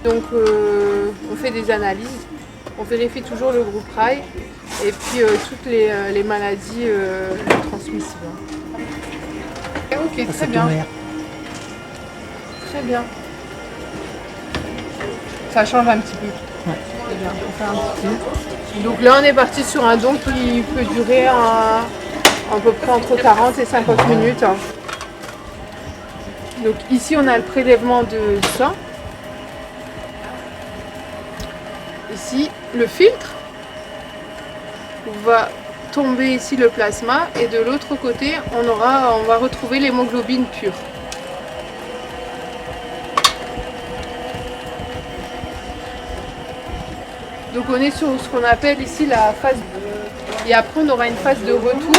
Donc on fait des analyses, on vérifie toujours le groupe Rail et puis toutes les maladies transmissibles. Ok, très bien. Très bien. Ça change un petit peu. Ouais. Très bien, on fait un petit peu. Donc là on est parti sur un don qui peut durer à peu près entre 40 et 50 minutes. Donc ici on a le prélèvement de sang. Ici le filtre. On va tomber ici le plasma et de l'autre côté on va retrouver l'hémoglobine pure. Donc on est sur ce qu'on appelle ici la phase et après on aura une phase de retour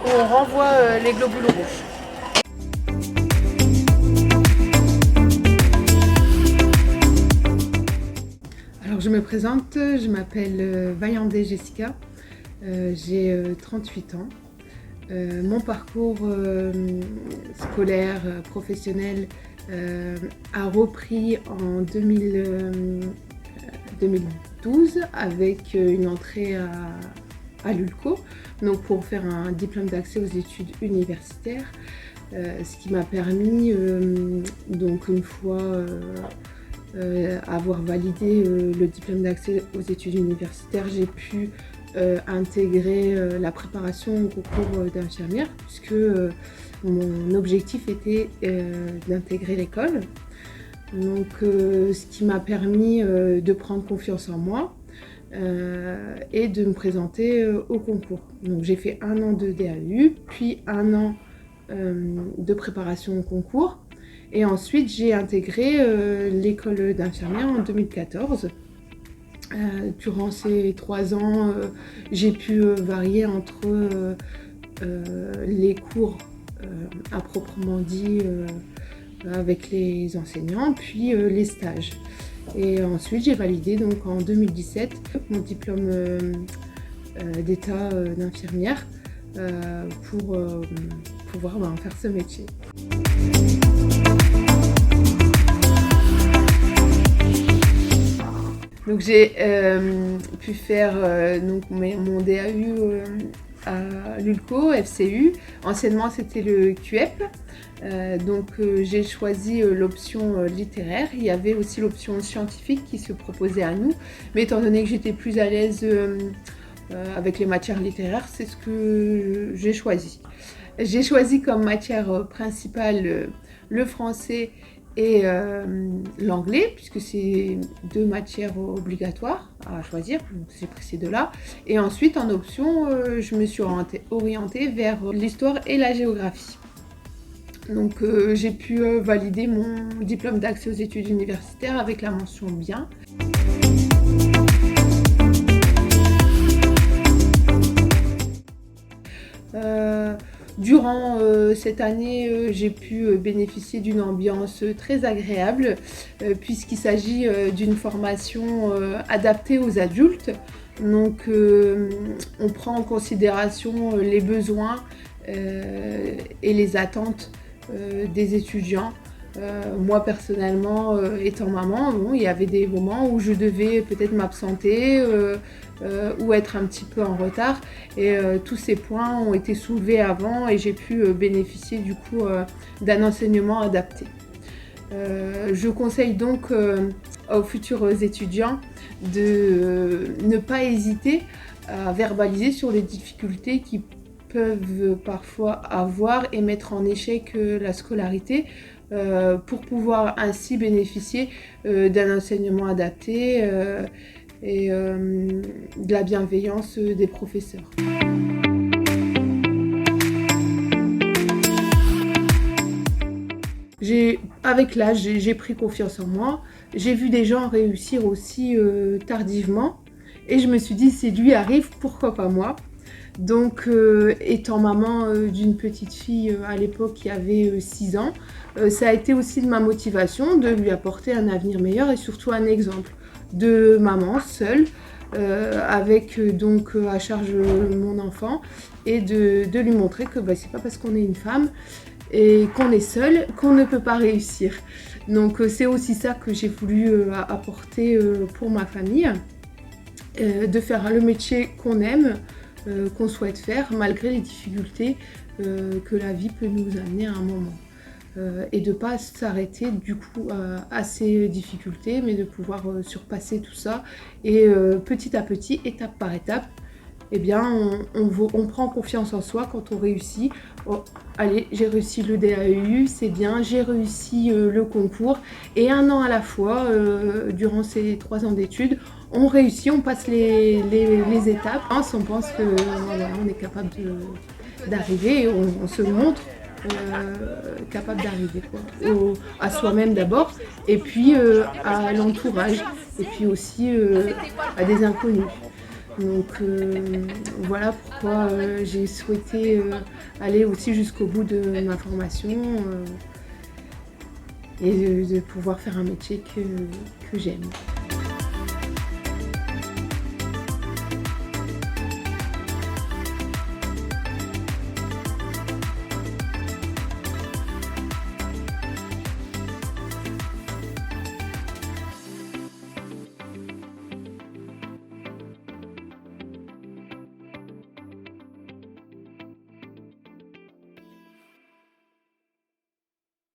où on renvoie les globules rouges. Alors je me présente, je m'appelle Vaillandé Jessica, j'ai 38 ans. Mon parcours scolaire, professionnel a repris en 2012 avec une entrée à l'ULCO, donc pour faire un diplôme d'accès aux études universitaires, ce qui m'a permis, donc une fois avoir validé le diplôme d'accès aux études universitaires, j'ai pu intégrer la préparation au concours d'infirmière, puisque mon objectif était d'intégrer l'école. Donc, ce qui m'a permis de prendre confiance en moi et de me présenter au concours. Donc, j'ai fait 1 an de DAU, puis 1 an de préparation au concours. Et ensuite, j'ai intégré l'école d'infirmière en 2014. Durant ces 3 ans, j'ai pu varier entre les cours à proprement dit avec les enseignants, puis les stages. Et ensuite, j'ai validé donc en 2017 mon diplôme d'état d'infirmière pour pouvoir faire ce métier. Donc j'ai pu faire mon DAU à l'ULCO, FCU. Anciennement c'était le QEP. J'ai choisi l'option littéraire. Il y avait aussi l'option scientifique qui se proposait à nous. Mais étant donné que j'étais plus à l'aise avec les matières littéraires, c'est ce que j'ai choisi. J'ai choisi comme matière principale le français et l'anglais, puisque c'est 2 matières obligatoires à choisir, donc j'ai pris ces 2-là. Et ensuite, en option, je me suis orientée vers l'histoire et la géographie. Donc j'ai pu valider mon diplôme d'accès aux études universitaires avec la mention bien. Durant cette année, j'ai pu bénéficier d'une ambiance très agréable puisqu'il s'agit d'une formation adaptée aux adultes. Donc on prend en considération les besoins et les attentes des étudiants. Moi personnellement, étant maman, il y avait des moments où je devais peut-être m'absenter ou être un petit peu en retard, et tous ces points ont été soulevés avant et j'ai pu bénéficier du coup d'un enseignement adapté. Je conseille donc aux futurs étudiants de ne pas hésiter à verbaliser sur les difficultés qui peuvent parfois avoir et mettre en échec la scolarité, pour pouvoir ainsi bénéficier d'un enseignement adapté et de la bienveillance des professeurs. Avec l'âge, j'ai pris confiance en moi. J'ai vu des gens réussir aussi tardivement et je me suis dit, si lui arrive, pourquoi pas moi ? Donc, étant maman d'une petite fille à l'époque qui avait 6 ans, ça a été aussi de ma motivation de lui apporter un avenir meilleur et surtout un exemple de maman seule, avec donc à charge mon enfant, et de lui montrer que c'est pas parce qu'on est une femme et qu'on est seule qu'on ne peut pas réussir. Donc c'est aussi ça que j'ai voulu apporter pour ma famille, de faire le métier qu'on aime, qu'on souhaite faire malgré les difficultés que la vie peut nous amener à un moment. Et de ne pas s'arrêter du coup à ces difficultés, mais de pouvoir surpasser tout ça et petit à petit, étape par étape, eh bien on prend confiance en soi quand on réussit. Oh, allez, j'ai réussi le DAEU, c'est bien, j'ai réussi le concours, et un an à la fois, durant ces 3 ans d'études, on réussit, on passe les étapes, hein, on pense que voilà, on est capable d'arriver, on se montre capable d'arriver à soi-même d'abord, et puis à l'entourage, et puis aussi à des inconnus. Donc voilà pourquoi j'ai souhaité aller aussi jusqu'au bout de ma formation et de pouvoir faire un métier que j'aime.